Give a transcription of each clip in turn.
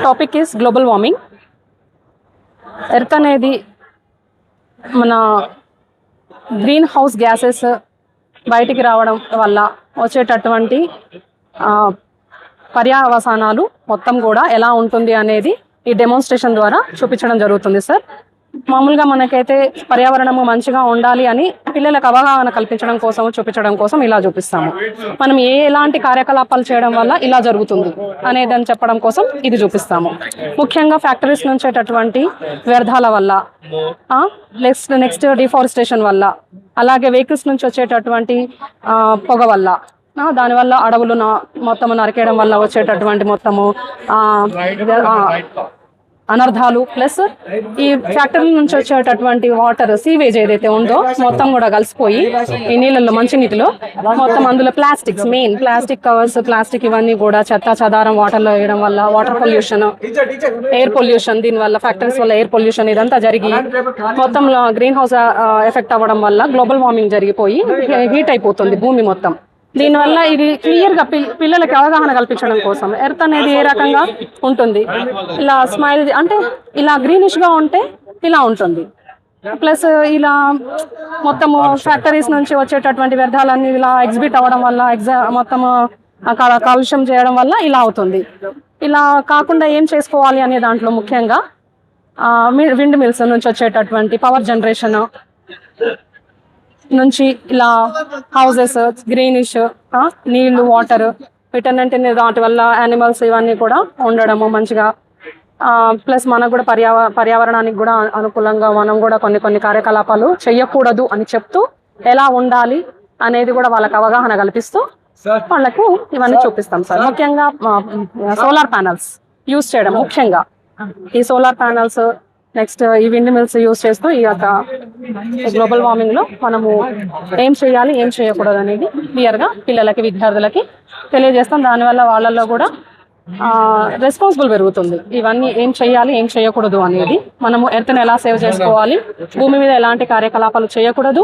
Topic is global warming. Earth అనేది మన green house gases బయటికి రావడం వల్ల వచ్చేటటువంటి పర్యావసానాలు మొత్తం కూడా ఎలా ఉంటుంది అనేది ఈ డెమోన్స్ట్రేషన్ ద్వారా చూపించడం జరుగుతుంది సార్. మామూలుగా మనకైతే పర్యావరణము మంచిగా ఉండాలి అని పిల్లలకు అవగాహన కల్పించడం కోసం చూపించడం కోసం ఇలా చూపిస్తాము. మనం ఎలాంటి కార్యకలాపాలు చేయడం వల్ల ఇలా జరుగుతుంది అనేదని చెప్పడం కోసం ఇది చూపిస్తాము. ముఖ్యంగా ఫ్యాక్టరీస్ నుంచి వచ్చేటటువంటి వ్యర్థాల వల్ల, నెక్స్ట్ డిఫారెస్టేషన్ వల్ల, అలాగే వెహికల్స్ నుంచి వచ్చేటటువంటి పొగ వల్ల, దానివల్ల అడవులు మొత్తము నరికేయడం వల్ల వచ్చేటటువంటి మొత్తము అనర్థాలు, ప్లస్ ఈ ఫ్యాక్టరీ నుంచి వచ్చేటటువంటి వాటర్ సీవేజ్ ఏదైతే ఉందో మొత్తం కూడా కలిసిపోయి ఈ నీళ్ళల్లో మంచినీటిలో మొత్తం అందులో మెయిన్ ప్లాస్టిక్ కవర్స్, ప్లాస్టిక్ ఇవన్నీ కూడా చెత్త చెదారం వాటర్లో వేయడం వల్ల వాటర్ పొల్యూషన్, ఎయిర్ పొల్యూషన్, దీనివల్ల ఫ్యాక్టరీస్ వల్ల ఎయిర్ పొల్యూషన్ ఇదంతా జరిగి మొత్తం గ్రీన్ హౌస్ ఎఫెక్ట్ అవ్వడం వల్ల గ్లోబల్ వార్మింగ్ జరిగిపోయి హీట్ అయిపోతుంది భూమి మొత్తం. దీనివల్ల ఇది క్లియర్గా పిల్లలకి అవగాహన కల్పించడం కోసం ఎర్త్ అనేది ఏ రకంగా ఉంటుంది, ఇలా స్మైల్ అంటే ఇలా గ్రీనిష్గా ఉంటే ఇలా ఉంటుంది, ప్లస్ ఇలా మొత్తము ఫ్యాక్టరీస్ నుంచి వచ్చేటటువంటి వ్యర్థాలన్నీ ఇలా ఎగ్జిబిట్ అవ్వడం వల్ల మొత్తము కాలుష్యం చేయడం వల్ల ఇలా అవుతుంది. ఇలా కాకుండా ఏం చేసుకోవాలి అనే దాంట్లో ముఖ్యంగా విండ్ మిల్స్ నుంచి వచ్చేటటువంటి పవర్ జనరేషన్ నుంచి ఇలా హౌసెస్ గ్రీనిష్, నీళ్లు, వాటర్, వీటన్నింటినీ వాటి వల్ల యానిమల్స్ ఇవన్నీ కూడా ఉండడము మంచిగా, ప్లస్ మనకు కూడా పర్యావరణానికి కూడా అనుకూలంగా మనం కూడా కొన్ని కార్యకలాపాలు చేయకూడదు అని చెప్తూ ఎలా ఉండాలి అనేది కూడా వాళ్ళకి అవగాహన కల్పిస్తూ వాళ్ళకు ఇవన్నీ చూపిస్తాం సార్. ముఖ్యంగా సోలార్ ప్యానల్స్ యూజ్ చేయడం, ముఖ్యంగా ఈ సోలార్ ప్యానల్స్, నెక్స్ట్ ఈ విండ్ మిల్స్ యూజ్ చేస్తూ ఈ యొక్క గ్లోబల్ వార్మింగ్ లో మనము ఏం చేయాలి ఏం చేయకూడదు అనేది క్లియర్గా పిల్లలకి, విద్యార్థులకి తెలియజేస్తాం. దానివల్ల వాళ్ళల్లో కూడా రెస్పాన్సిబుల్ పెరుగుతుంది. ఇవన్నీ ఏం చేయాలి ఏం చేయకూడదు అనేది, మనము ఎర్త్ని ఎలా సేవ్ చేసుకోవాలి, భూమి మీద ఎలాంటి కార్యకలాపాలు చేయకూడదు,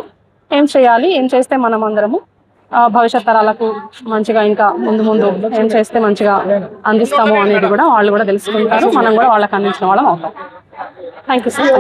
ఏం చేయాలి, ఏం చేస్తే మనం అందరము భవిష్యత్ తరాలకు మంచిగా ఇంకా ముందు ఏం చేస్తే మంచిగా అందిస్తాము అనేది కూడా వాళ్ళు కూడా తెలుసుకుంటారు. మనం కూడా వాళ్ళకి అందించిన వాళ్ళం అవుతాం. Thank you sir.